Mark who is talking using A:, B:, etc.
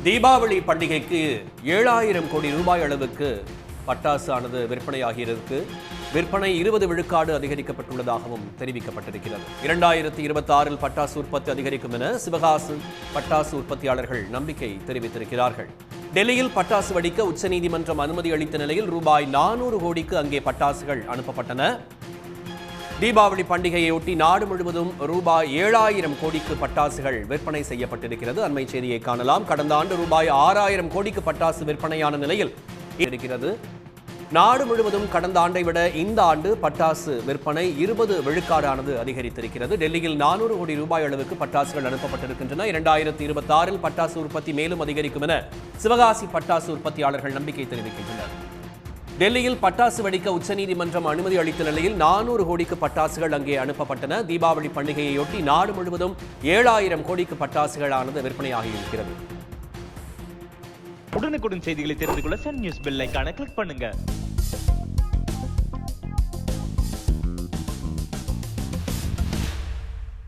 A: தீபாவளி பண்டிகைக்கு 7000 கோடி ரூபாய் அளவுக்கு பட்டாசு ஆனது விற்பனையாகிறது. விற்பனை 20 விழுக்காடு அதிகரிக்கப்பட்டுள்ளதாகவும் தெரிவிக்கப்பட்டிருக்கிறது. 2026 பட்டாசு உற்பத்தி அதிகரிக்கும் என சிவகாசி பட்டாசு உற்பத்தியாளர்கள் நம்பிக்கை தெரிவித்திருக்கிறார்கள். டெல்லியில் பட்டாசு வெடிக்க உச்சநீதிமன்றம் அனுமதி அளித்த நிலையில் ரூபாய் 400 கோடிக்கு அங்கே பட்டாசுகள் அனுப்பப்பட்டன. தீபாவளி பண்டிகையொட்டி நாடு முழுவதும் ரூபாய் 7000 கோடிக்கு பட்டாசுகள் விற்பனை செய்யப்பட்டிருக்கிறது. அண்மை செய்தியை காணலாம். கடந்த ஆண்டு ரூபாய் 6000 கோடிக்கு பட்டாசு விற்பனையான நிலையில் இருக்கிறது. நாடு முழுவதும் கடந்த ஆண்டை விட இந்த ஆண்டு பட்டாசு விற்பனை 20 விழுக்காடானது அதிகரித்திருக்கிறது. டெல்லியில் 400 கோடி ரூபாய் அளவுக்கு பட்டாசுகள் அனுப்பப்பட்டிருக்கின்றன. 2026 பட்டாசு உற்பத்தி மேலும் அதிகரிக்கும் என சிவகாசி பட்டாசு உற்பத்தியாளர்கள் நம்பிக்கை தெரிவிக்கின்றனர். டெல்லியில் பட்டாசு வெடிக்க உச்சநீதிமன்றம் அனுமதி அளித்த நிலையில் 400 கோடிக்கு பட்டாசுகள் அங்கே அனுப்பப்பட்டன. தீபாவளி பண்டிகையொட்டி நாடு முழுவதும் 7000 கோடிக்கு பட்டாசுகளானது விற்பனையாகி இருக்கிறது.
B: உடனுக்குடன் செய்திகளை தெரிந்து கொள்ள சன் நியூஸ் பெல் ஐகானை கிளிக் பண்ணுங்க.